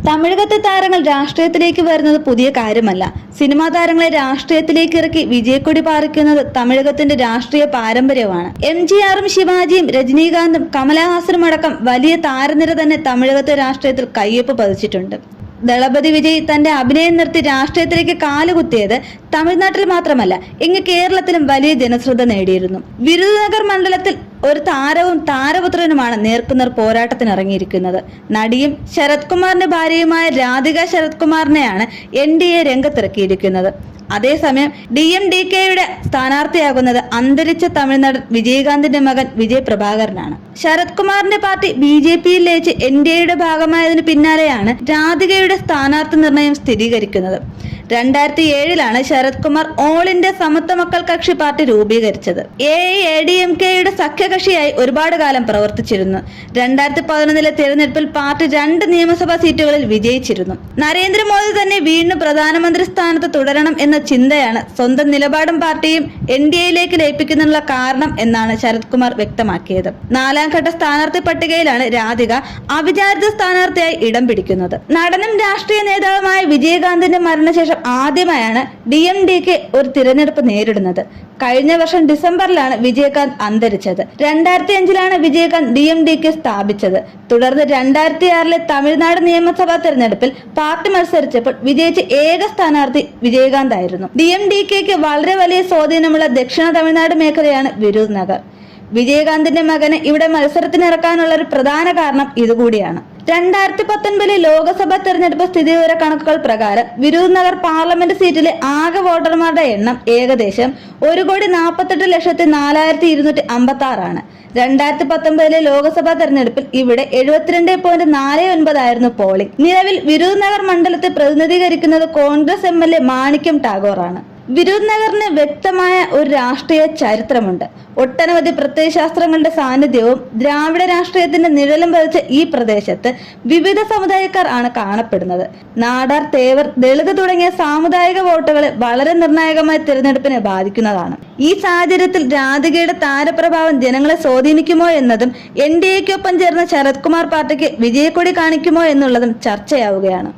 തമിഴകത്തെ താരങ്ങൾ രാഷ്ട്രീയത്തിലേക്ക് വരുന്നത് പുതിയ കാര്യമല്ല. സിനിമാ താരങ്ങളെ രാഷ്ട്രീയത്തിലേക്ക് ഇറക്കി വിജയക്കൊടി പാറിക്കുന്നത് തമിഴകത്തിന്റെ രാഷ്ട്രീയ പാരമ്പര്യമാണ്. എംജിആറും ശിവാജിയും രജനീകാന്തും കമലഹാസനും അടക്കം വലിയ താരനിര തന്നെ തമിഴകത്തെ രാഷ്ട്രീയത്തിൽ കയ്യൊപ്പ് പതിച്ചിട്ടുണ്ട്. ദളപതി വിജയ് തന്റെ അഭിനയം നിർത്തി രാഷ്ട്രീയത്തിലേക്ക് കാലുകുത്തിയത് തമിഴ്നാട്ടിൽ മാത്രമല്ല, ഇങ്ങ് കേരളത്തിലും വലിയ ജനശ്രദ്ധ നേടിയിരുന്നു. വിരുദനഗർ മണ്ഡലത്തിൽ ഒരു താരവും താരപുത്രനുമാണ് നേർക്കുനേർ പോരാട്ടത്തിനിറങ്ങിയിരിക്കുന്നത്. നടിയും ശരത് കുമാറിന്റെ ഭാര്യയുമായ രാധിക ശരത് കുമാറിനെയാണ് NDA രംഗത്തിറക്കിയിരിക്കുന്നത്. അതേസമയം DMDKയുടെ സ്ഥാനാർത്ഥിയാകുന്നത് അന്തരിച്ച തമിഴ്നാട് വിജയകാന്തിന്റെ മകൻ വിജയ് പ്രഭാകരനാണ്. ശരത് കുമാറിന്റെ പാർട്ടി BJPയിൽ ലയിച്ച് NDAയുടെ ഭാഗമായതിനു പിന്നാലെയാണ് രാധികയുടെ സ്ഥാനാർത്ഥി നിർണയം സ്ഥിരീകരിക്കുന്നത്. 2007 ശരത് കുമാർ ഓൾ ഇന്ത്യ സമത്വ മക്കൾ കക്ഷി പാർട്ടി രൂപീകരിച്ചത്. AIADMKയുടെ സഖ്യകക്ഷിയായി ഒരുപാട് കാലം പ്രവർത്തിച്ചിരുന്നു. 2011 തിരഞ്ഞെടുപ്പിൽ പാർട്ടി 2 നിയമസഭാ സീറ്റുകളിൽ വിജയിച്ചിരുന്നു. നരേന്ദ്രമോദി തന്നെ വീണ്ടും പ്രധാനമന്ത്രി സ്ഥാനത്ത് തുടരണം എന്ന ചിന്തയാണ് സ്വന്തം നിലപാടും പാർട്ടിയും NDAയിലേക്ക് ലയിപ്പിക്കുന്നതിനുള്ള കാരണം എന്നാണ് ശരത് കുമാർ വ്യക്തമാക്കിയത്. 4ാം ഘട്ട സ്ഥാനാർത്ഥി പട്ടികയിലാണ് രാധിക അവിചാരിത സ്ഥാനാർത്ഥിയായി ഇടം പിടിക്കുന്നത്. നടനും രാഷ്ട്രീയ നേതാവുമായ വിജയകാന്തിന്റെ മരണശേഷം ആദ്യമായാണ് DMDK ഒരു തിരഞ്ഞെടുപ്പ് നേരിടുന്നത്. കഴിഞ്ഞ വർഷം ഡിസംബറിലാണ് വിജയകാന്ത് അന്തരിച്ചത്. 2005 വിജയകാന്ത് DMDK സ്ഥാപിച്ചത്. തുടർന്ന് 2006 തമിഴ്നാട് നിയമസഭാ തെരഞ്ഞെടുപ്പിൽ പാർട്ടി മത്സരിച്ചപ്പോൾ വിജയിച്ച ഏക സ്ഥാനാർത്ഥി വിജയകാന്ത് ആയിരുന്നു. DMDKക്ക് വളരെ വലിയ സ്വാധീനമുള്ള ദക്ഷിണ തമിഴ്നാട് മേഖലയാണ് വിരുദനഗർ. വിജയകാന്തിന്റെ മകനെ ഇവിടെ മത്സരത്തിനിറക്കാനുള്ള ഒരു പ്രധാന കാരണം ഇതുകൂടിയാണ്. 2019 ലോക്സഭാ തെരഞ്ഞെടുപ്പ് സ്ഥിതിവിവര കണക്കുകൾ പ്രകാരം വിരുദനഗർ പാർലമെന്റ് സീറ്റിലെ ആകെ വോട്ടർമാരുടെ എണ്ണം ഏകദേശം 1,40,04,256 ആണ്. 2019 ലോക്സഭാ തെരഞ്ഞെടുപ്പിൽ ഇവിടെ 72.49 ആയിരുന്നു പോളിംഗ്. നിലവിൽ വിരുദനഗർ മണ്ഡലത്തെ പ്രതിനിധീകരിക്കുന്നത് കോൺഗ്രസ് MLA മാണിക്യം ടാഗോർ ആണ്. വിരുദനഗറിന് വ്യക്തമായ ഒരു രാഷ്ട്രീയ ചരിത്രമുണ്ട്. ഒട്ടനവധി പ്രത്യയശാസ്ത്രങ്ങളുടെ സാന്നിധ്യവും ദ്രാവിഡ രാഷ്ട്രീയത്തിന്റെ നിഴലും പതിച്ച ഈ പ്രദേശത്ത് വിവിധ സമുദായക്കാർ ആണ് കാണപ്പെടുന്നത്. നാടാർ, തേവർ, ദളിത് തുടങ്ങിയ സാമുദായിക വോട്ടുകളെ വളരെ നിർണായകമായി തിരഞ്ഞെടുപ്പിനെ ബാധിക്കുന്നതാണ്. ഈ സാഹചര്യത്തിൽ രാധികയുടെ താരപ്രഭാവം ജനങ്ങളെ സ്വാധീനിക്കുമോ എന്നതും NDAയ്ക്കൊപ്പം ചേർന്ന ശരത് കുമാർ പാർട്ടിക്ക് വിജയക്കൊടി കാണിക്കുമോ എന്നുള്ളതും ചർച്ചയാവുകയാണ്.